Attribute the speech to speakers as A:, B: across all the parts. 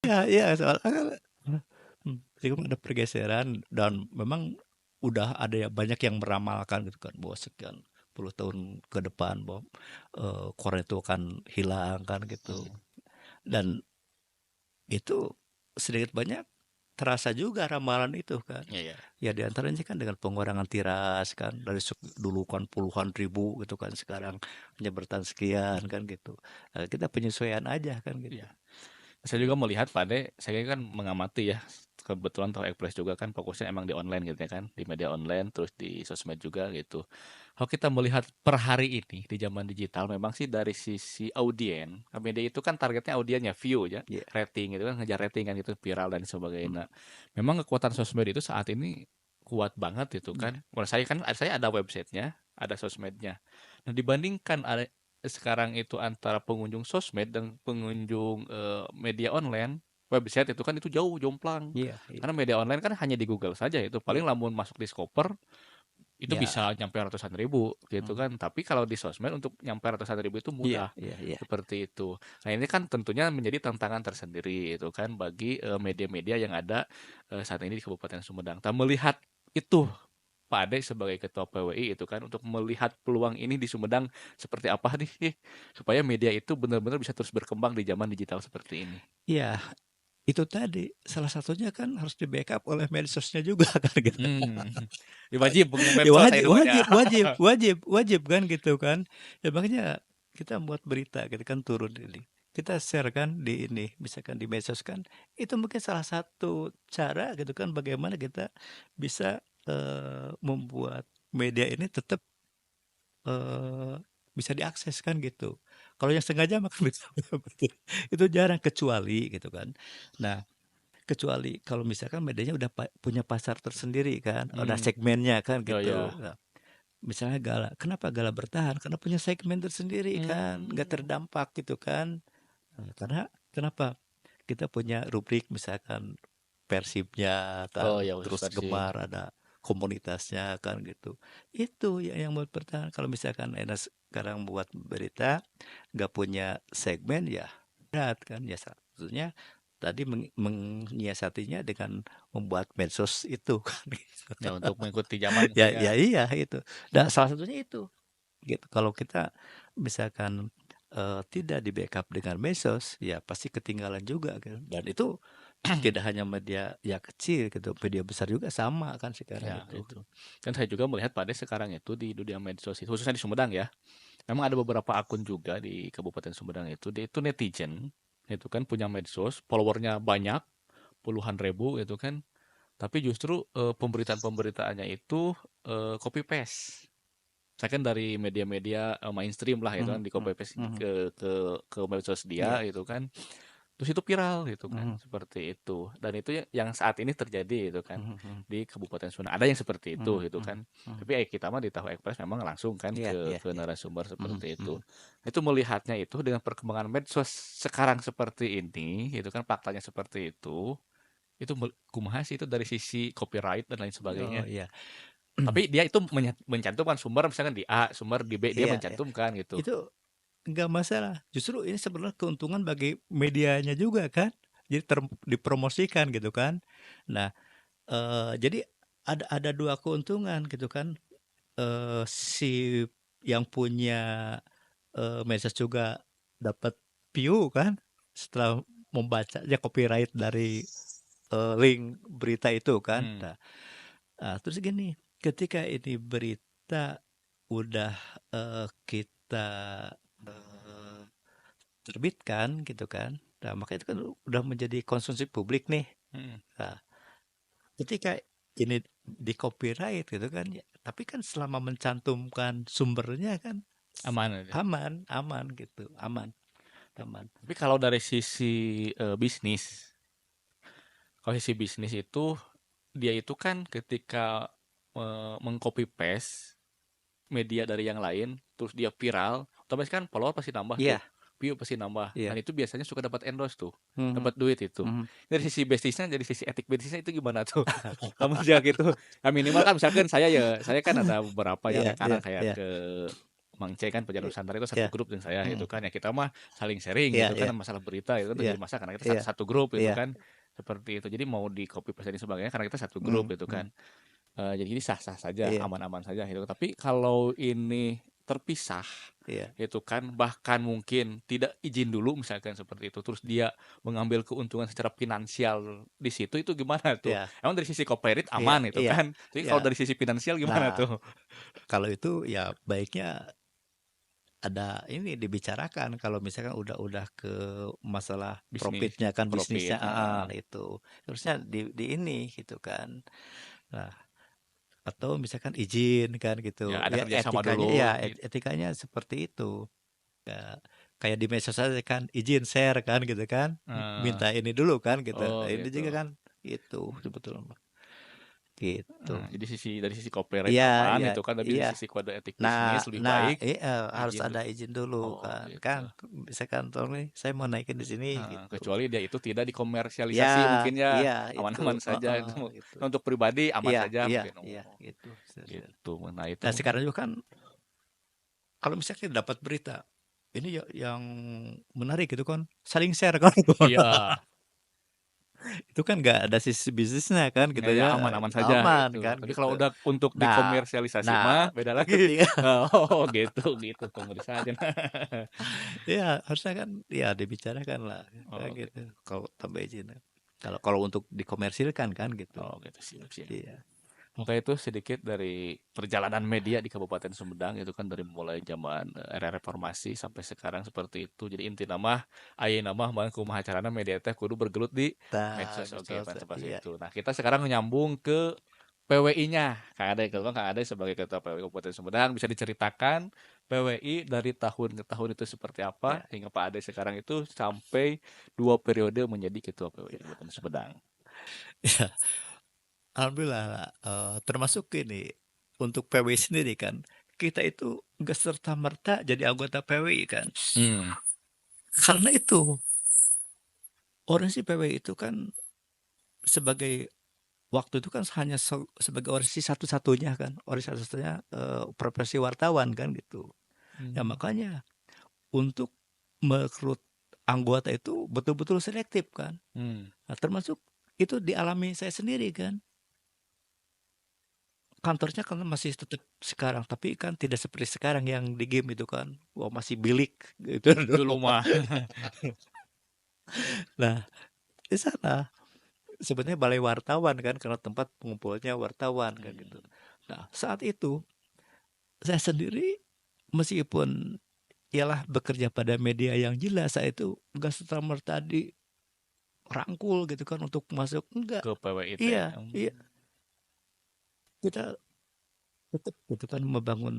A: Iya iya, soalnya kan meskipun ada pergeseran dan memang udah ada ya banyak yang meramalkan gitu kan bahwa sekian puluh tahun ke depan bahwa Korea itu akan hilang kan gitu.
B: Hmm.
A: Dan itu sedikit banyak terasa juga ramalan itu kan.
B: Iya ya.
A: Ya di antaranya kan dengan pengurangan tiras kan dari dulu kan puluhan ribu gitu kan sekarang hanya bertahan sekian kan gitu. Kita penyesuaian aja kan gitu.
B: Iya. Saya juga melihat saya kan mengamati ya, kebetulan tahu Ekpress juga kan fokusnya emang di online gitu ya kan, di media online terus di sosmed juga gitu. Kalau kita melihat per hari ini di zaman digital memang sih dari sisi audien, media itu kan targetnya audiennya view ya,
A: Iya.
B: rating gitu kan, ngejar rating kan gitu, viral dan sebagainya.
A: Mm,
B: Nah, memang kekuatan sosmed itu saat ini kuat banget itu
A: iya.
B: kan. Menurut saya kan saya ada websitenya, ada sosmednya. Nah, dibandingkan sekarang itu antara pengunjung sosmed dan pengunjung media online, website itu kan itu jauh jomplang.
A: Iya, iya.
B: Karena media online kan hanya di Google saja itu paling
A: Iya.
B: lamun masuk Discover itu
A: Ya.
B: bisa nyampe ratusan ribu gitu
A: Mm,
B: kan. Tapi kalau di sosmed untuk nyampe ratusan ribu itu
A: iya,
B: mudah.
A: iya, iya.
B: Seperti itu. Nah, ini kan tentunya menjadi tantangan tersendiri itu kan bagi media-media yang ada saat ini di Kabupaten Sumedang. Kita melihat itu Pak Ade sebagai ketua PWI itu kan untuk melihat peluang ini di Sumedang seperti apa nih supaya media itu benar-benar bisa terus berkembang di zaman digital seperti ini.
A: Iya, itu tadi salah satunya kan harus di-backup oleh medsosnya juga kan gitu.
B: Hmm, wajib
A: Ya
B: medsos saya
A: wajib
B: namanya.
A: wajib wajib wajib wajib kan gitu kan. Ya makanya kita buat berita gitu kan turun ini. Kita share kan di ini, misalkan di medsos kan, itu mungkin salah satu cara gitu kan bagaimana kita bisa membuat media ini tetap bisa diakses kan gitu. Kalau yang sengaja mah kan bisa itu jarang kecuali gitu kan. Nah, kecuali kalau misalkan medianya udah punya pasar tersendiri kan, ada
B: Hmm,
A: segmennya kan
B: oh
A: gitu.
B: ya.
A: Nah, misalnya Gala, kenapa Gala bertahan? Karena punya segmen tersendiri kan, nggak
B: Hmm,
A: terdampak gitu kan. Karena kenapa? Kita punya rubrik misalkan Persibnya
B: oh
A: kan,
B: ya khusus
A: terus
B: Persib.
A: Gemar ada komunitasnya kan gitu. Itu yang buat bertahan. Kalau misalkan Enes sekarang buat berita nggak punya segmen ya berat kan ya salah satunya tadi menyiasatinya dengan membuat medsos itu kan gitu.
B: Ya untuk mengikuti zaman
A: Ya
B: mungkin ya.
A: ya iya itu. Dan salah satunya itu gitu. Kalau kita misalkan tidak di-backup dengan medsos, ya pasti ketinggalan juga kan. Dan itu tidak hanya media ya kecil gitu, media besar juga sama kan sekarang
B: Ya
A: itu.
B: itu. Dan saya juga melihat Pak Ade sekarang itu di dunia medsos itu, khususnya di Sumedang ya. Memang ada beberapa akun juga di Kabupaten Sumedang itu, dia itu netizen, itu kan punya medsos, followernya banyak, puluhan ribu itu kan. Tapi justru pemberitaan-pemberitaannya itu copy paste. Saya kan dari media-media mainstream lah itu kan
A: Mhm,
B: di
A: mhm,
B: copy paste
A: mhm.
B: ke medsos dia
A: Iya.
B: gitu kan. Terus itu viral gitu kan,
A: Mhm,
B: seperti itu. Dan itu yang saat ini terjadi itu kan
A: mhm, mhm,
B: di Kabupaten Sunda. Ada yang seperti itu
A: mhm,
B: gitu
A: mhm,
B: kan.
A: mhm.
B: Tapi kita mah di Tahu Express memang langsung kan
A: Iya iya
B: ke
A: iya.
B: narasumber
A: Mhm,
B: seperti itu.
A: mhm.
B: Itu melihatnya itu dengan perkembangan medsos sekarang seperti ini, itu kan faktanya seperti itu kumaha sih itu dari sisi copyright dan lain
A: Oh
B: sebagainya.
A: iya.
B: Tapi dia itu mencantumkan sumber misalkan di A, sumber di B, dia
A: Iya iya.
B: mencantumkan gitu.
A: Itu nggak masalah. Justru ini sebenarnya keuntungan bagi medianya juga kan. Jadi dipromosikan gitu kan. Nah, jadi ada dua keuntungan gitu kan. Si yang punya medsos juga dapat view kan setelah membacanya copyright dari link berita itu kan.
B: Hmm.
A: Nah, terus gini, ketika ini berita udah kita eh, terbitkan gitu kan. Nah, maka itu kan udah menjadi konsumsi publik nih.
B: Hmm.
A: Nah, ketika ini di copyright gitu kan, ya, tapi kan selama mencantumkan sumbernya kan
B: Aman aja.
A: aman, aman gitu, aman, aman.
B: Tapi kalau dari sisi bisnis, kalau sisi bisnis itu dia itu kan ketika mengcopy paste media dari yang lain, terus dia viral, otomatis kan follower pasti nambah tuh,
A: Iya,
B: view pasti nambah, dan
A: iya.
B: itu biasanya suka dapat endorse tuh,
A: Mhm,
B: dapat duit itu.
A: mhm.
B: Dari sisi bisnisnya, dari sisi etik bisnisnya itu gimana tuh? Kamu jaga gitu, nah, minimal kan misalkan saya kan ada beberapa ya
A: Iya, iya,
B: rekanan kayak
A: iya.
B: ke Mang C kan Pelajar
A: I
B: Nusantara itu satu
A: iya,
B: grup dengan saya
A: mhm,
B: gitu kan, ya kita mah saling sharing
A: iya
B: gitu kan
A: iya
B: masalah berita itu kan
A: iya
B: terjadi masalah karena kita
A: iya
B: satu grup gitu
A: iya,
B: kan, seperti itu. Jadi mau di copy paste dan sebagainya karena kita satu grup
A: mhm
B: gitu
A: mhm,
B: kan. Jadi ini sah-sah saja,
A: iya
B: aman-aman saja gitu. Tapi kalau ini terpisah,
A: iya
B: itu kan bahkan mungkin tidak izin dulu misalkan seperti itu, terus dia mengambil keuntungan secara finansial di situ, itu gimana tuh?
A: iya
B: Emang dari sisi copyright
A: iya
B: aman itu
A: iya
B: kan, tapi
A: iya.
B: kalau dari sisi finansial gimana
A: Nah,
B: tuh?
A: kalau itu ya baiknya ada ini dibicarakan kalau misalkan udah ke masalah
B: Bisnis,
A: profitnya kan, bisnisnya,
B: profit, heeh.
A: itu. Harusnya di ini gitu kan. Nah, atau misalkan izin kan
B: Ya
A: gitu.
B: ada
A: Ya
B: kerjasama
A: etikanya ya
B: dulu gitu.
A: etikanya seperti itu. Ya, kayak di medsos aja kan, izin share kan gitu kan.
B: Eee,
A: Minta ini dulu kan gitu.
B: oh
A: Ini
B: gitu.
A: juga kan itu sebetulnya mah, gitu.
B: Jadi dari sisi copyright
A: Iya
B: aman
A: iya
B: itu kan, tapi dari
A: iya.
B: sisi kode etik
A: Nah
B: bisnis lebih
A: nah,
B: baik
A: harus
B: izin
A: ada izin dulu
B: oh
A: kan.
B: gitu.
A: Kan misalkan tolong nih saya mau naikin di sini gitu.
B: Kecuali dia itu tidak
A: Ya
B: dikomersialisasi mungkin ya,
A: iya itu,
B: aman-aman saja
A: heeh,
B: itu
A: gitu.
B: untuk pribadi aman
A: Iya
B: saja
A: iya
B: mungkin,
A: iya
B: oh
A: gitu.
B: gitu. Nah itu
A: Nah
B: mungkin
A: sekarang juga kan kalau misalnya kita dapat berita, ini ya yang menarik gitu kan, saling share kan.
B: iya,
A: Itu kan nggak ada sisi bisnisnya kan gitu
B: ya
A: ya,
B: aman-aman saja
A: aman
B: gitu.
A: kan
B: Tapi kalau
A: gitu.
B: udah untuk
A: Nah
B: dikomersialisasi
A: nah
B: mah beda lagi.
A: ketika
B: Oh gitu gitu komersialisasi.
A: ya harusnya kan ya dibicarakan lah kayak
B: Oh
A: gitu
B: gitu.
A: kalau tambah izin. Kalau kalau untuk dikomersilkan kan gitu.
B: Oh gitu, siap siap.
A: Iya.
B: Maka itu sedikit dari perjalanan media di Kabupaten Sumedang itu kan dari mulai zaman era reformasi sampai sekarang seperti itu. Jadi inti nama ayeuna mah mah kumaha carana media teh kudu bergelut di
A: Nah,
B: medsos oke
A: betul,
B: pas
A: iya.
B: itu. Nah, kita sekarang nyambung ke PWI-nya. Kang Ade, kalau Kang Ade sebagai Ketua PWI Kabupaten Sumedang bisa diceritakan PWI dari tahun ke tahun itu seperti apa
A: Ya.
B: hingga Pak Ade sekarang itu sampai 2 periode menjadi Ketua PWI Kabupaten Sumedang.
A: Ya, alhamdulillah, termasuk ini, untuk PWI sendiri kan, kita itu nggak serta-merta jadi anggota PWI kan.
B: Hmm.
A: Karena itu, organisasi PWI itu kan sebagai waktu itu kan hanya sebagai organisasi satu-satunya kan, organisasi satu-satunya, profesi wartawan kan gitu. Ya
B: Hmm.
A: makanya untuk merekrut anggota itu betul-betul selektif kan.
B: Hmm.
A: Nah termasuk itu dialami saya sendiri kan. Kantornya kan masih tetap sekarang, tapi kan tidak seperti sekarang yang di game itu kan. Wah, masih bilik gitu
B: Dulu
A: dulu.
B: mah.
A: Nah, di sana sebenarnya balai wartawan kan karena tempat pengumpulnya wartawan kan gitu.
B: Hmm.
A: Nah, saat itu saya sendiri meskipun ialah bekerja pada media yang jelas, saya itu enggak serta-merta dirangkul gitu kan untuk masuk, enggak.
B: Ke PWI teh.
A: Iya, iya. Kita tetap gitu kan membangun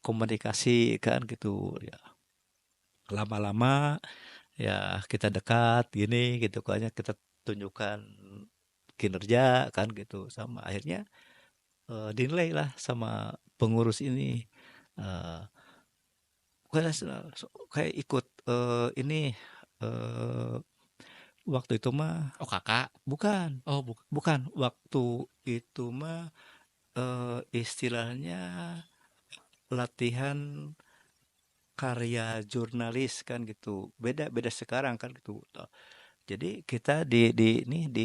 A: komunikasi kan gitu ya. Lama-lama ya kita dekat gini gitu kan ya, kita tunjukkan kinerja kan gitu sama akhirnya dinilai lah sama pengurus ini eh kayak kayak ikut ini eh waktu itu mah
B: Oh kakak?
A: bukan
B: Oh bukan.
A: bukan waktu itu mah istilahnya latihan karya jurnalis kan gitu. Beda beda sekarang kan gitu. Jadi kita di ini di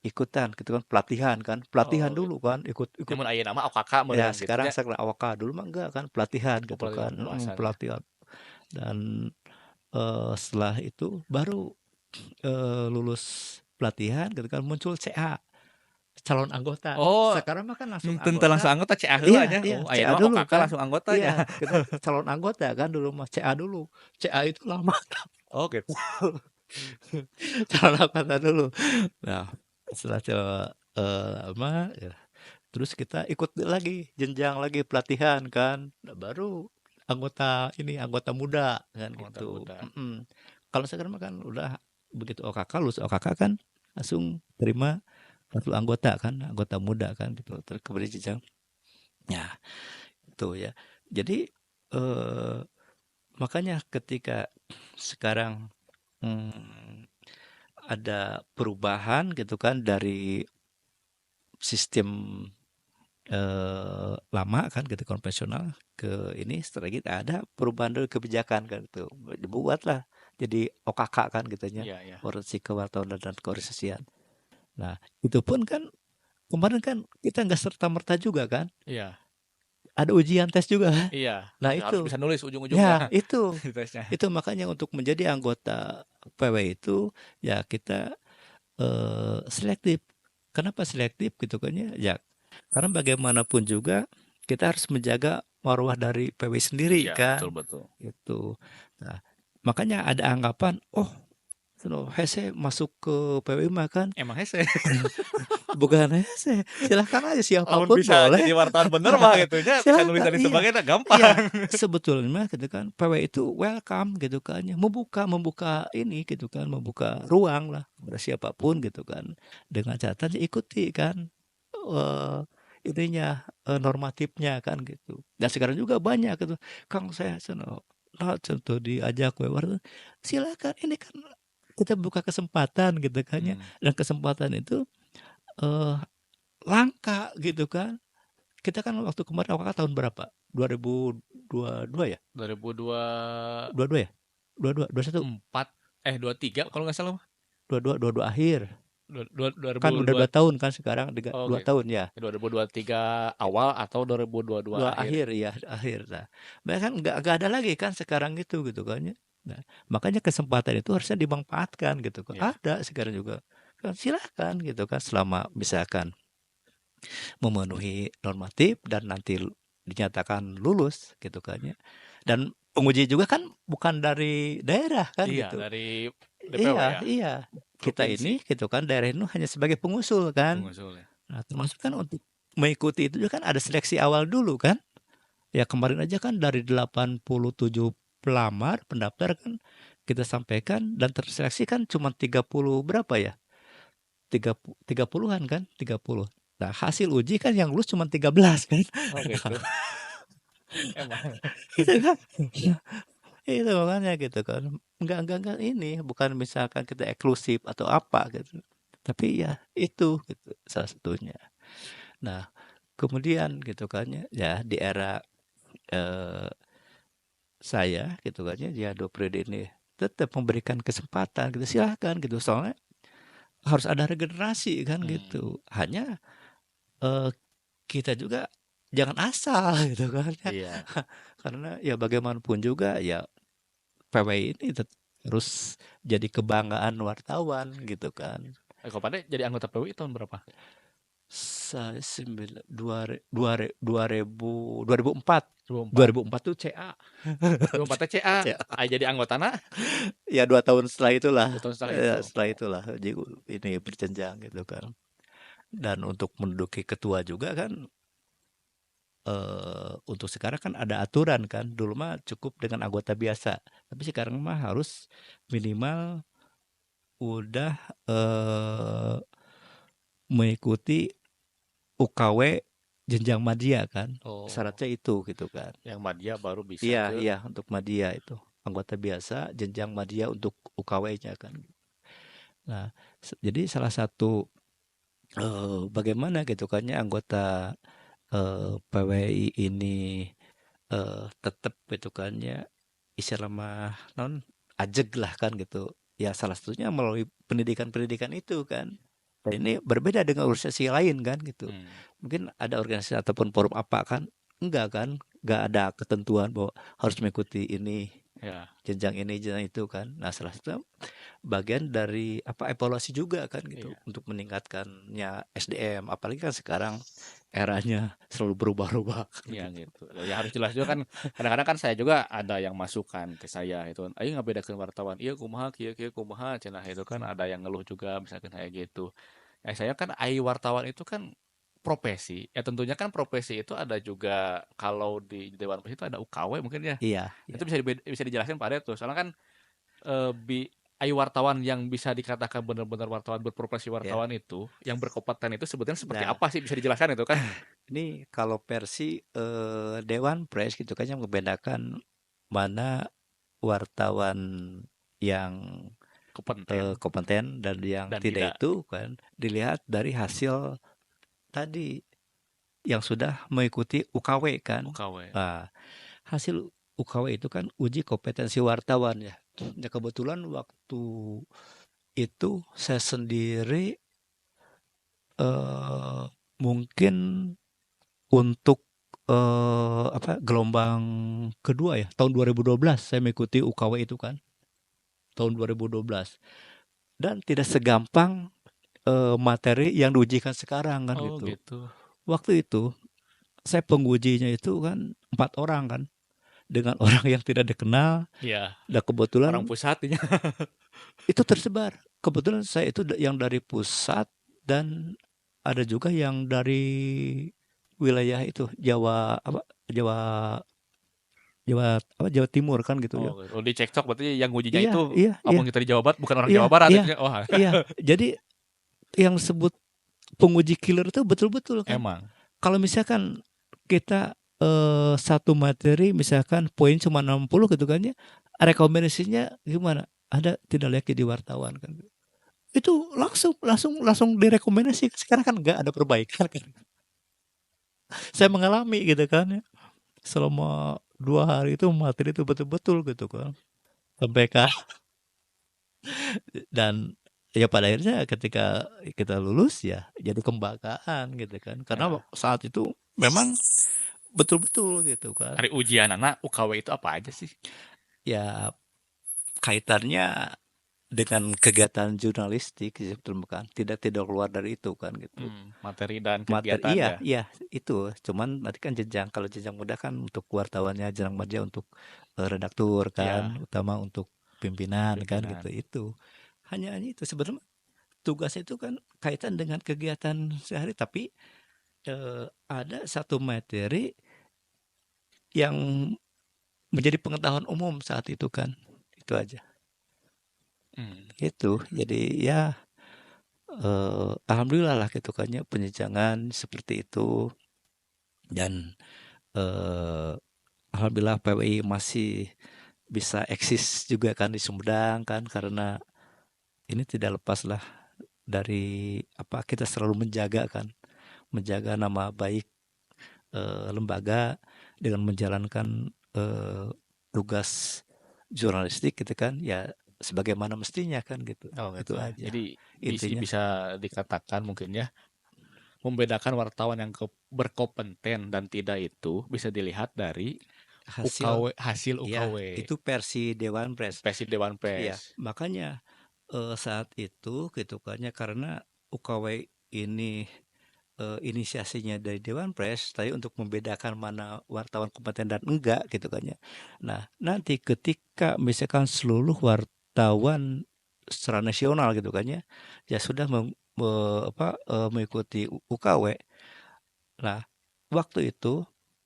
A: ikutan gitu kan pelatihan kan. Pelatihan
B: Oh
A: dulu
B: gitu.
A: kan ikut ikut
B: Nyamun ayeuna mah kakak
A: ya
B: meureun gitu
A: sekarang
B: nya.
A: saya awaka dulu mah enggak kan pelatihan
B: Oh
A: gitu kan.
B: pelatihan pembahasan ya.
A: Pelatihan dan setelah itu baru lulus pelatihan gitu kan muncul CA calon anggota.
B: Oh,
A: Sekarang mah kan langsung
B: teu langsung
A: anggota.
B: anggota CA heula
A: Iya
B: nya.
A: iya,
B: Oh
A: CA
B: ayeuna mah
A: dulu
B: kakak
A: kan.
B: langsung anggotanya.
A: Iya, kita calon anggota kan dulu mah CA dulu. CA itu lama
B: Oh gitu.
A: calon anggota dulu. Nah, setelah lama ya, terus kita ikut lagi jenjang lagi pelatihan kan. Nah, baru anggota ini anggota muda kan
B: Anggota
A: gitu.
B: muda.
A: Kalau sekarang mah kan udah begitu OKK lulus OKK kan langsung terima kartu anggota kan, anggota muda kan gitu. Terus kemudian jenjang. Ya, itu ya. Jadi eh makanya ketika sekarang ada perubahan gitu kan dari sistem lama kan gitu konvensional ke ini strategi ada perubahan dari kebijakan kan gitu. Dibuatlah jadi OKK kan gitunya,
B: Iya, iya.
A: Organisasi Kewartawanan dan Keorganisasian. Nah, itu pun kan kemarin kan kita nggak serta-merta juga kan,
B: Iya.
A: ada ujian tes juga kan.
B: Iya,
A: Nah
B: harus
A: itu,
B: bisa nulis ujung-ujungnya
A: ya itu,
B: di tesnya.
A: itu makanya untuk menjadi anggota PW itu ya kita selektif. Kenapa selektif gitu kan ya? Ya karena bagaimanapun juga kita harus menjaga marwah dari PW sendiri
B: Iya, betul
A: kan,
B: betul.
A: gitu. Nah, makanya ada anggapan, oh, hese masuk ke PW mah kan
B: Emang hese.
A: bukan hese, silahkan aja
B: Lamun
A: siapapun
B: bisa
A: boleh.
B: jadi wartawan bener mah gitu nya, bisa nulis
A: Silakan,
B: dan
A: iya.
B: sebagainya
A: Iya,
B: gampang.
A: sebetulnya gitu kan, PW itu welcome gitu kan ya, membuka ini gitu kan, membuka ruang lah kepada siapapun gitu kan. Dengan catatan ikuti kan, eee, ininya, normatifnya kan gitu. Dan sekarang juga banyak gitu, "Kang saya sono nah contoh diajak we silakan ini kan kita buka kesempatan gitu kan ya,
B: Hmm.
A: dan kesempatan itu, eee, langka gitu kan. Kita kan waktu kemarin Kakak tahun berapa? 2022 ya?
B: 2024
A: 22 ya? 22, 21?
B: 23 kalau nggak salah mah.
A: 22, 22 akhir.
B: Dua ribu
A: Kan udah
B: dua
A: 2 tahun kan sekarang,
B: oh
A: 2
B: gitu.
A: tahun ya?
B: 2023 awal atau 2022
A: 2
B: akhir.
A: akhir ya, akhir. Nah, kan nggak ada lagi kan sekarang gitu kan ya. Nah, makanya kesempatan itu harusnya dimanfaatkan gitu kan.
B: Ya.
A: Ada sekarang juga. Kan silakan gitu kan selama misalkan memenuhi normatif dan nanti dinyatakan lulus gitu kan ya. Dan penguji juga kan bukan dari daerah kan
B: Iya,
A: gitu.
B: dari DPW
A: Iya,
B: ya,
A: iya. Kita
B: provinsi
A: ini gitu kan daerah ini hanya sebagai pengusul kan.
B: pengusul ya.
A: Nah, termasuk kan untuk mengikuti itu juga kan ada seleksi awal dulu kan. Ya kemarin aja kan dari 87 pelamar pendaftar kan kita sampaikan dan terseleksi kan cuma 30 berapa ya? 30-an kan? 30. Nah, hasil uji kan yang lulus cuma 13 kan.
B: Oh gitu. Emang.
A: Gitu kan. Itu makanya gitu kan. Enggak ini bukan misalkan kita eksklusif atau apa gitu. Tapi ya itu gitu salah satunya. Nah, kemudian gitu kan ya, ya di era eh, saya gitu kan ya, ya 2 periode ini tetap memberikan kesempatan gitu silahkan gitu soalnya harus ada regenerasi kan
B: Hmm.
A: gitu. Hanya eh, kita juga jangan asal gitu kan ya.
B: Iya.
A: Karena ya bagaimanapun juga ya PW ini terus jadi kebanggaan wartawan gitu kan.
B: Kok pada jadi anggota PWI tahun berapa?
A: Saya 2004.
B: 2004.
A: 2004 tuh CA.
B: 2004 teh CA.
A: CA.
B: Ai jadi anggotana
A: Ya 2 tahun setelah itulah.
B: 2 tahun setelah
A: Ya,
B: itu.
A: setelah itulah ini berjenjang gitu kan. Dan untuk menduduki ketua juga kan untuk sekarang kan ada aturan kan. Dulu mah cukup dengan anggota biasa. Tapi sekarang mah harus minimal udah mengikuti UKW jenjang madya kan.
B: Oh,
A: Syaratnya itu gitu kan.
B: yang madya baru bisa
A: Iya,
B: ke.
A: iya untuk madya itu. Anggota biasa jenjang madya untuk UKW-nya kan. Nah, jadi salah satu bagaimana gitu kan ya anggota PWI ini tetap gitu kan ya istilah mah non ajeg lah kan gitu. Ya salah satunya melalui pendidikan-pendidikan itu kan. Dan ini berbeda dengan organisasi lain kan gitu.
B: Hmm.
A: Mungkin ada organisasi ataupun forum apa kan? Enggak kan? Enggak ada ketentuan bahwa harus mengikuti ini,
B: Ya.
A: jenjang itu kan. Nah, salah satu bagian dari apa evaluasi juga kan gitu
B: Iya.
A: untuk meningkatkannya SDM. Apalagi kan sekarang eranya selalu berubah-ubah kan
B: Iya
A: gitu.
B: gitu. Ya harus jelas juga kan. Kadang-kadang kan saya juga ada yang masukan ke saya itu. Ayo ngabedakeun wartawan. Iya kumaha kieu kieu kumaha cenah itu kan ada yang ngeluh juga misalkan kayak gitu. Saya kan ai wartawan itu kan profesi. Ya tentunya kan profesi itu ada juga kalau di Dewan Pers itu ada UKW mungkin ya.
A: Iya,
B: Itu
A: iya.
B: bisa dijelaskan Pak tuh. Soalnya kan eh, bi ai wartawan yang bisa dikatakan benar-benar wartawan berprofesi
A: Ya.
B: wartawan itu, yang berkompeten itu sebetulnya seperti
A: Nah,
B: apa sih bisa dijelaskan itu kan?
A: ini kalau versi Dewan Pers gitu kan yang membedakan mana wartawan yang
B: Kompeten
A: kompeten dan yang
B: dan
A: tidak
B: tidak.
A: itu kan dilihat dari hasil tadi yang sudah mengikuti UKW kan.
B: UKW.
A: Nah, hasil UKW itu kan uji kompetensi wartawan ya. Ya kebetulan waktu itu saya sendiri mungkin untuk gelombang kedua ya, tahun 2012 saya mengikuti UKW itu kan, tahun 2012. Dan tidak segampang materi yang diujikan sekarang kan
B: Oh
A: gitu.
B: gitu.
A: Waktu itu saya pengujinya itu kan 4 orang kan, dengan orang yang tidak dikenal,
B: Iya,
A: dan
B: orang
A: kebetulan
B: pusatnya.
A: itu tersebar. Kebetulan saya itu yang dari pusat dan ada juga yang dari wilayah itu Jawa apa Jawa Jawa apa Jawa Timur kan gitu ya.
B: Oh, gitu. Oh, dicekcok berarti yang ngujinya
A: Iya
B: itu
A: iya iya
B: abang kita di Jawa Barat bukan orang
A: iya
B: Jawa Barat
A: iya
B: itu ya. Oh,
A: iya. Jadi yang sebut penguji killer itu betul-betul kan.
B: emang.
A: Kalau misalkan kita satu materi misalkan poin cuma 60 gitu kan ya, rekomendasinya gimana? Ada tidak layak jadi wartawan kan. Itu langsung direkomendasi. Sekarang kan nggak ada perbaikan kan. Saya mengalami gitu kan ya. Selama 2 hari itu materi itu betul-betul gitu kan. Sampai dan ya pada akhirnya ketika kita lulus ya jadi kebanggaan gitu kan. Karena
B: Ya.
A: saat itu memang betul-betul gitu kan.
B: Hari ujian anak UKW itu apa aja sih?
A: Ya kaitannya dengan kegiatan jurnalistik sebetulnya kan. Tidak keluar dari itu kan gitu.
B: Materi dan
A: Materi
B: kegiatan
A: iya
B: ya.
A: iya itu, cuman nanti kan jenjang, kalau jenjang muda kan untuk wartawannya, jenjang media untuk redaktur kan,
B: Ya,
A: utama untuk pimpinan kan gitu,
B: pimpinan.
A: itu hanya itu sebenarnya. Tugasnya itu kan kaitan dengan kegiatan sehari, tapi ada satu materi yang menjadi pengetahuan umum saat itu kan, itu aja.
B: Hmm.
A: Itu jadi ya alhamdulillah lah gitu kan ya, penjenjangan seperti itu. Dan eh, alhamdulillah PWI masih bisa eksis juga kan di Sumedang kan, karena ini tidak lepas lah dari apa, kita selalu menjaga kan, menjaga nama baik lembaga dengan menjalankan tugas jurnalistik gitu kan ya, sebagaimana mestinya kan gitu.
B: Oh
A: Itu
B: gitu ya.
A: aja
B: Jadi
A: intinya.
B: bisa dikatakan mungkin ya membedakan wartawan yang berkompeten dan tidak itu bisa dilihat dari
A: Hasil
B: UKW, hasil
A: ya
B: UKW,
A: itu versi Dewan Pers.
B: versi Dewan
A: Ya
B: Pers.
A: makanya saat itu gitu kan ya, karena UKW ini inisiasinya dari Dewan Pers tadi untuk membedakan mana wartawan kompeten dan enggak gitu kan ya. Nah, nanti ketika misalkan seluruh wartawan secara nasional gitu kan ya, ya sudah mengikuti UKW. Nah, waktu itu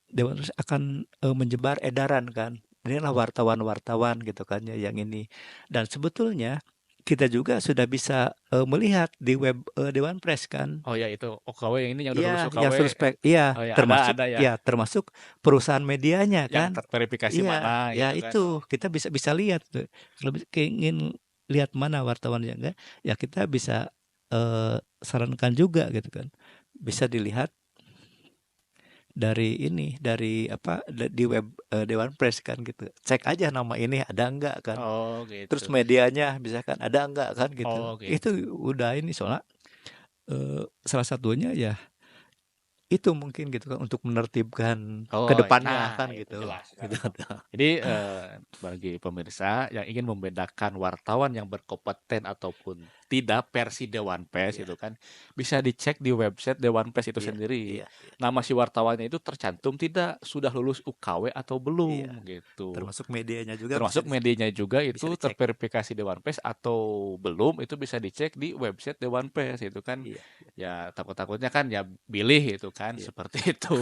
A: Dewan Pers akan menyebar edaran kan. Inilah wartawan-wartawan gitu kan ya yang ini. Dan sebetulnya kita juga sudah bisa melihat di web Dewan Pers kan.
B: Oh ya itu UKW yang ini yang udah lulus
A: Iya, yang
B: UKW.
A: suspek. Iya,
B: Oh ya
A: termasuk
B: ada ya
A: ya termasuk perusahaan medianya
B: yang
A: kan.
B: terverifikasi
A: Iya,
B: mana
A: ya
B: gitu kan.
A: itu
B: Oh.
A: kita bisa bisa lihat tuh. Kalau ingin lihat mana wartawan yang enggak, ya kita bisa sarankan juga gitu kan. Bisa dilihat dari ini, dari apa di web Dewan Pers kan gitu. Cek aja nama ini ada enggak kan.
B: Oh
A: Terus
B: gitu.
A: medianya misalkan ada enggak kan gitu.
B: Oh
A: Itu
B: gitu.
A: udah ini soalnya salah satunya ya itu mungkin gitu kan, untuk menertibkan ke
B: Oh,
A: depannya
B: nah
A: kan
B: itu
A: gitu.
B: jelas
A: Gitu.
B: sekarang. Jadi bagi pemirsa yang ingin membedakan wartawan yang berkompeten ataupun tidak versi Dewan Pers
A: Iya,
B: itu kan bisa dicek di website Dewan Pers itu
A: iya,
B: sendiri.
A: iya, iya,
B: Nama si wartawannya itu tercantum tidak, sudah lulus UKW atau
A: iya.
B: belum gitu.
A: Termasuk medianya juga bisa
B: Termasuk medianya juga
A: bisa
B: itu
A: dicek.
B: terverifikasi Dewan Pers atau belum itu bisa dicek di website Dewan Pers itu kan.
A: Iya,
B: Ya takut-takutnya kan ya pilih itu kan
A: iya.
B: seperti itu.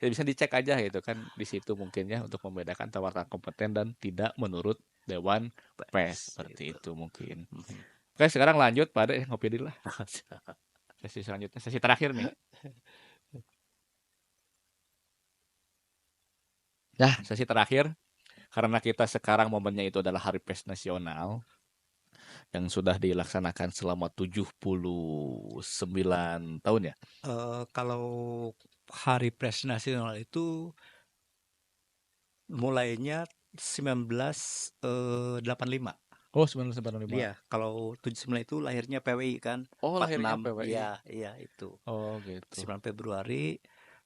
B: Ya bisa dicek aja gitu kan di situ mungkin ya untuk membedakan wartawan kompeten dan tidak menurut Dewan Pers
A: Pers
B: seperti
A: itu.
B: itu mungkin.
A: Mhm.
B: Oke, sekarang lanjut pada ngopi dulu lah. Sesi selanjutnya, sesi terakhir nih. Ya, sesi terakhir karena kita sekarang momennya itu adalah Hari Pers Nasional yang sudah dilaksanakan selama 79 tahun ya.
A: Kalau Hari Pers Nasional itu mulainya 1985.
B: Oh, 1985.
A: Iya, kalau 79 itu lahirnya PWI kan,
B: Oh, lahirnya
A: 46.
B: PWI.
A: Iya, iya itu.
B: Oh, gitu.
A: 9 Februari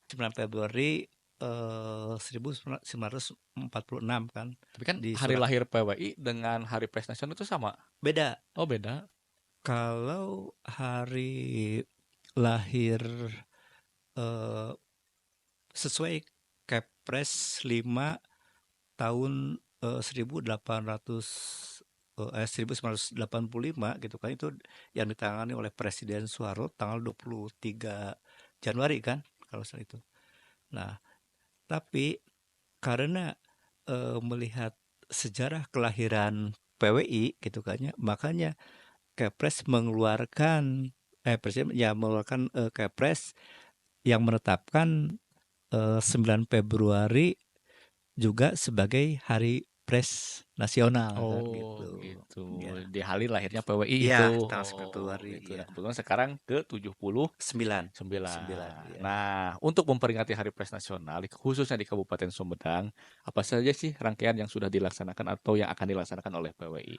A: 9 Februari 1946 kan
B: Tapi kan
A: di
B: hari
A: Surak.
B: lahir PWI dengan hari Pers Nasional itu sama.
A: Beda.
B: Oh, beda.
A: Kalau hari lahir eh, sesuai Kepres 5 tahun 1800 1985 gitu kan, itu yang ditangani oleh Presiden Soeharto tanggal 23 Januari kan kalau salah itu. Nah, tapi karena melihat sejarah kelahiran PWI gitu kan ya, makanya Kepres mengeluarkan Presiden ya mengeluarkan Kepres yang menetapkan 9 Februari juga sebagai Hari Pers Nasional kan
B: Oh,
A: gitu.
B: gitu.
A: Ya.
B: Di hari lahirnya PWI
A: Iya,
B: itu.
A: tanggal 9
B: Oh,
A: Februari
B: gitu.
A: ya.
B: Nah, kebetulan sekarang ke
A: 9. 9
B: 79.
A: ya.
B: Nah, untuk memperingati Hari Pers Nasional, khususnya di Kabupaten Sumedang, apa saja sih rangkaian yang sudah dilaksanakan atau yang akan dilaksanakan oleh PWI?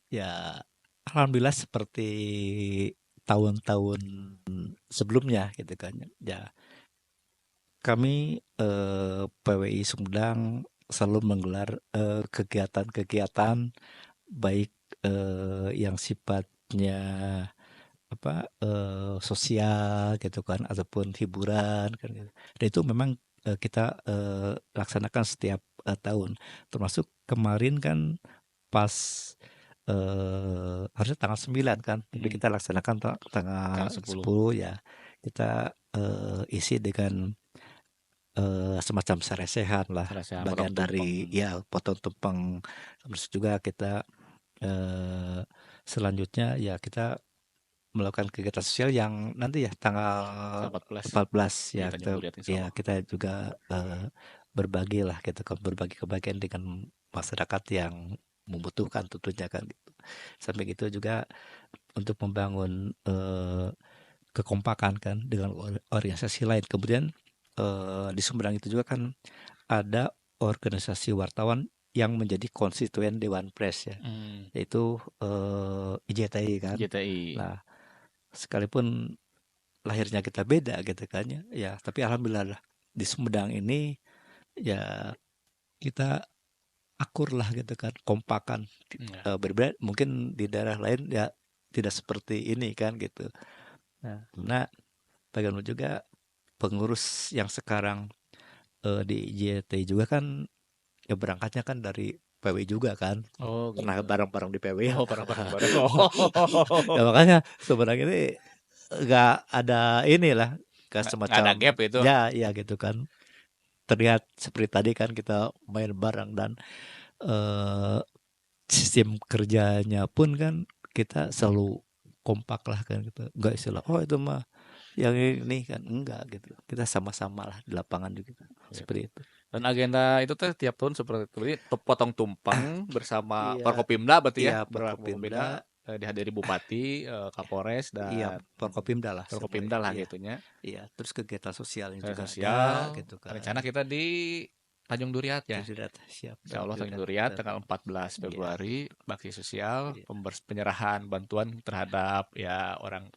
A: Ya, alhamdulillah seperti tahun-tahun sebelumnya gitu kan. Ya, kami PWI Sumedang selalu menggelar kegiatan-kegiatan baik yang sifatnya sosial gitu kan ataupun hiburan kan gitu. Dan itu memang kita laksanakan setiap tahun. Termasuk kemarin kan pas harusnya tanggal 9 kan, tapi
B: Hmm,
A: kita laksanakan
B: tanggal
A: tanggal
B: 10.
A: 10 ya. Kita isi dengan semacam saresehan lah,
B: Serasa potong
A: bagian
B: tumpeng.
A: dari ya potong tumpeng. Terus juga kita eh, selanjutnya ya kita melakukan kegiatan sosial yang nanti ya tanggal
B: Tanggal 14
A: 14
B: di
A: ya
B: Tanjung
A: kita
B: Durian, insya
A: ya
B: Allah.
A: kita juga berbagi lah gitu kan, berbagi kebahagiaan dengan masyarakat yang membutuhkan tentunya kan gitu. Sampai gitu juga untuk membangun kekompakan kan dengan organisasi lain. Kemudian di Sumedang itu juga kan ada organisasi wartawan yang menjadi konstituen Dewan Pers ya,
B: Hmm,
A: yaitu IJTI kan.
B: JTI.
A: Nah, sekalipun lahirnya kita beda gitu kan ya, ya tapi alhamdulillah lah, di Sumedang ini ya kita akur lah gitu kan, kompakan.
B: Ya.
A: Berbeda mungkin di daerah lain ya tidak seperti ini kan gitu. Nah, karena bagaimana juga pengurus yang sekarang di JT juga kan ya berangkatnya kan dari PW juga kan,
B: Oh,
A: pernah
B: gitu.
A: bareng-bareng di PW ya.
B: Oh, bareng-bareng. Oh,
A: Ya makanya sebenarnya ini nggak ada inilah, kayak
B: nggak ada
A: semacam
B: gap itu.
A: ya ya gitu kan, terlihat seperti tadi kan kita main bareng dan eh, sistem kerjanya pun kan kita selalu kompak lah kan gitu, nggak istilah oh itu mah yang ini kan enggak gitu, kita sama-sama lah di lapangan juga
B: Gitu.
A: seperti itu.
B: Dan agenda itu teh tiap tahun seperti itu. Jadi potong tumpeng bersama
A: Iya,
B: Forkopimda berarti ya,
A: iya Forkopimda,
B: Forkopimda dihadiri Bupati, Kapolres
A: iya
B: dan
A: Forkopimda lah semua
B: Forkopimda lah
A: iya.
B: gitunya.
A: Iya, terus kegiatan sosialnya
B: Saya
A: juga ada
B: sosial,
A: gitu kan.
B: rencana kita di Tanjung Duriat ya.
A: Terus sudah siap
B: Insya Allah Tanjung
A: sudah
B: Duriat tanggal 14
A: iya,
B: Februari bakti sosial
A: iya,
B: penyerahan bantuan terhadap ya orang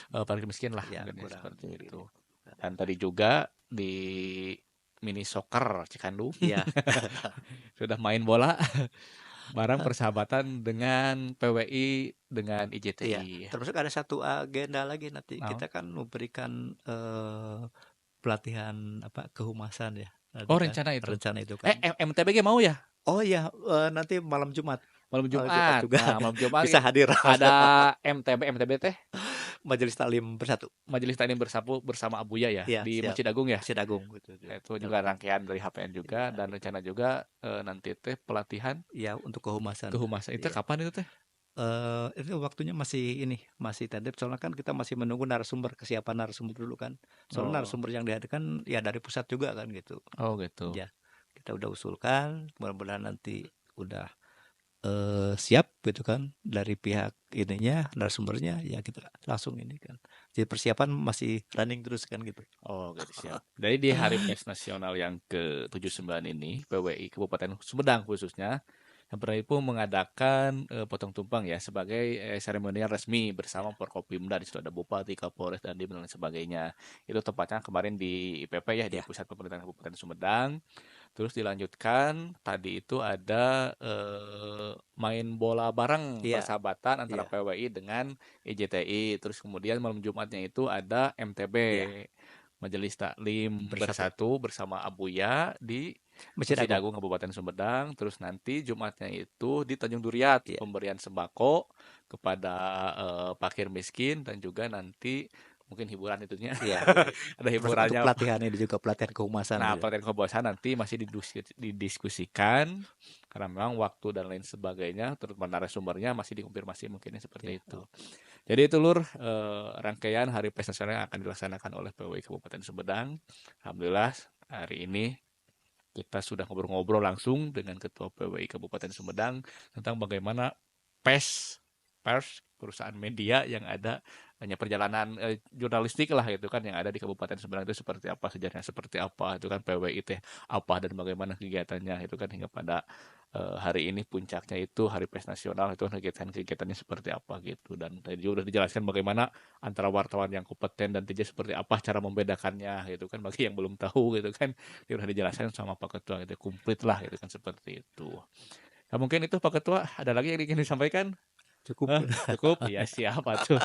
B: paling miskin lah
A: iya,
B: mungkin ya,
A: kurang
B: seperti
A: ini.
B: itu. Dan tadi juga di mini soccer Cikandu
A: Iya,
B: sudah main bola barang persahabatan dengan PWI dengan
A: iya.
B: IJTI.
A: Termasuk ada satu agenda lagi nanti.
B: Nah,
A: Kita kan memberikan pelatihan apa kehumasan ya. Nanti
B: oh
A: kan
B: rencana itu.
A: rencana itu kan.
B: MTBG mau ya?
A: Oh iya, nanti malam Jumat.
B: Malam
A: Malam Jumat
B: Jumat.
A: juga
B: Nah, malam Jumat
A: bisa hadir
B: ada MTB teh
A: Majelis Taklim Bersatu.
B: Majelis Taklim bersama Abuya ya
A: Iya,
B: di
A: siap.
B: Masjid Agung ya.
A: Masjid Agung gitu.
B: Itu juga rangkaian dari HPN juga
A: Iya,
B: dan
A: itu.
B: rencana juga nanti teh pelatihan
A: Iya, untuk kehumasan.
B: kehumasan itu
A: Iya.
B: kapan itu teh?
A: Itu waktunya masih ini, masih tentatif soalnya kan kita masih menunggu narasumber, kesiapan narasumber dulu kan. Soalnya
B: Oh,
A: narasumber yang dihadirkan ya dari pusat juga kan gitu.
B: oh gitu.
A: Ya, kita udah usulkan, mudah-mudahan nanti udah siap gitu kan dari pihak ininya, narasumbernya, ya kita langsung ini kan. Jadi persiapan masih running terus kan gitu.
B: Oh, oke siap. Jadi di Hari Pers Nasional yang ke-79 ini, PWI Kabupaten Sumedang khususnya, yang pun mengadakan potong tumpeng ya sebagai seremonial resmi bersama Forkopimda. Di situ ada Bupati, Kapolres, dan lain sebagainya. Itu tepatnya kemarin di IPP ya, di
A: Ya,
B: Pusat Pemerintahan Kabupaten Sumedang. Terus dilanjutkan tadi itu ada main bola bareng
A: iya,
B: persahabatan antara
A: iya,
B: PWI dengan IJTI. Terus kemudian malam Jumatnya itu ada MTB,
A: iya,
B: Majelis Taklim
A: bersatu.
B: Bersatu bersama Abuya di
A: Masjid
B: Masjid
A: Agung.
B: Agung Kabupaten Sumedang. Terus nanti Jumatnya itu di Tanjung Duryat
A: Iya,
B: pemberian sembako kepada fakir miskin dan juga nanti mungkin hiburan itunya.
A: iya.
B: Ada
A: Terus untuk
B: hiburannya.
A: pelatihan ini juga pelatihan kehumasan
B: Nah,
A: gitu.
B: pelatihan kebawasan nanti masih didiskusikan karena memang waktu dan lain sebagainya, terus narasumbernya masih dikonfirmasi mungkinnya seperti
A: Iya,
B: itu.
A: oke.
B: Jadi itu Lur, rangkaian Hari Pers Nasional yang akan dilaksanakan oleh PWI Kabupaten Sumedang. Alhamdulillah hari ini kita sudah ngobrol-ngobrol langsung dengan Ketua PWI Kabupaten Sumedang tentang bagaimana pers perusahaan media yang ada hanya perjalanan jurnalistik lah gitu kan yang ada di Kabupaten Sumedang itu seperti apa, sejarahnya seperti apa, itu kan PWI teh apa dan bagaimana kegiatannya itu kan hingga pada hari ini puncaknya itu Hari Pers Nasional itu kegiatan-kegiatannya seperti apa gitu, dan tadi juga sudah dijelaskan bagaimana antara wartawan yang kompeten dan tidak seperti apa cara membedakannya gitu kan bagi yang belum tahu gitu kan, dia udah dijelaskan sama Pak Ketua gitu, komplit lah gitu kan seperti itu. Ya mungkin itu Pak Ketua, ada lagi yang ingin disampaikan?
A: Cukup.
B: Cukup? Ya siap tuh.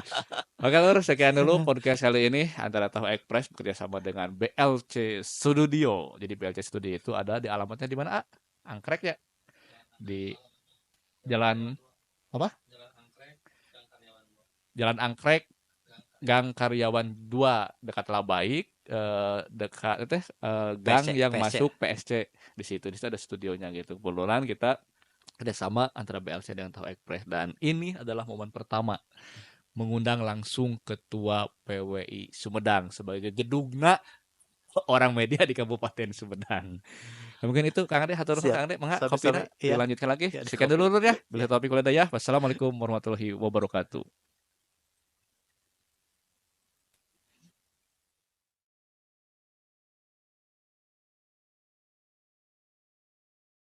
B: Oke Lur, sekian dulu podcast kali ini antara Tahu Express bekerja sama dengan BLC Studio. Jadi BLC Studio itu ada di alamatnya di mana? Angkrek ya? Di Jalan apa? Jalan Angkrek, Gang Karyawan 2 dekat Labaik, dekat gang
A: PC,
B: yang
A: PC.
B: masuk PSC di situ ada studionya gitu. Kebetulan kita kerjasama antara BLC dengan Tahu Express dan ini adalah momen pertama mengundang langsung Ketua PWI Sumedang sebagai gedungna orang media di Kabupaten Sumedang. Nah, mungkin itu Kang Ade, hatur nuhun
A: Siap.
B: Kang Ade, mangga
A: Sami-sami.
B: kopina
A: Iya,
B: dilanjutkan lagi.
A: ya di
B: Sekian
A: kopi.
B: dulu Lur ya.
A: Ya.
B: Bila taufiq walhidayah. Wassalamualaikum warahmatullahi wabarakatuh.